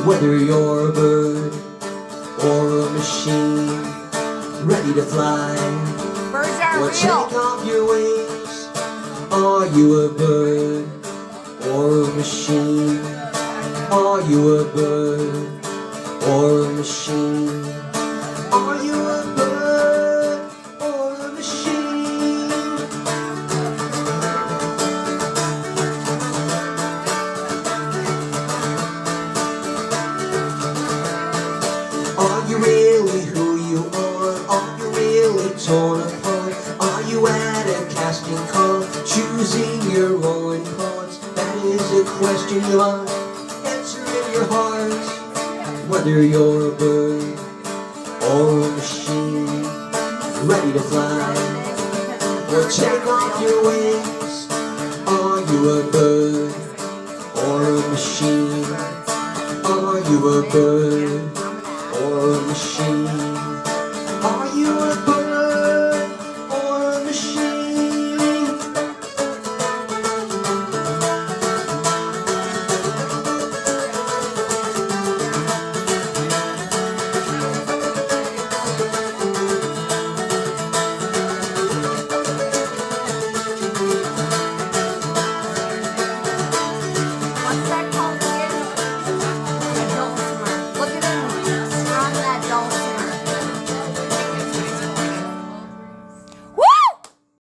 Whether you're a bird or a machine ready to fly, Birds are or real. take off your wings. Are you a bird or a machine? Are you a bird or a machine? Are you a bird or a machine? Are you really who you are? Are you really torn apart? Are you at a casting call, choosing your own parts? That is a question you must answer in your heart. Whether you're a bird or a machine ready to fly, or take off your wings. Are you a bird or a machine? Are you a bird or a machine?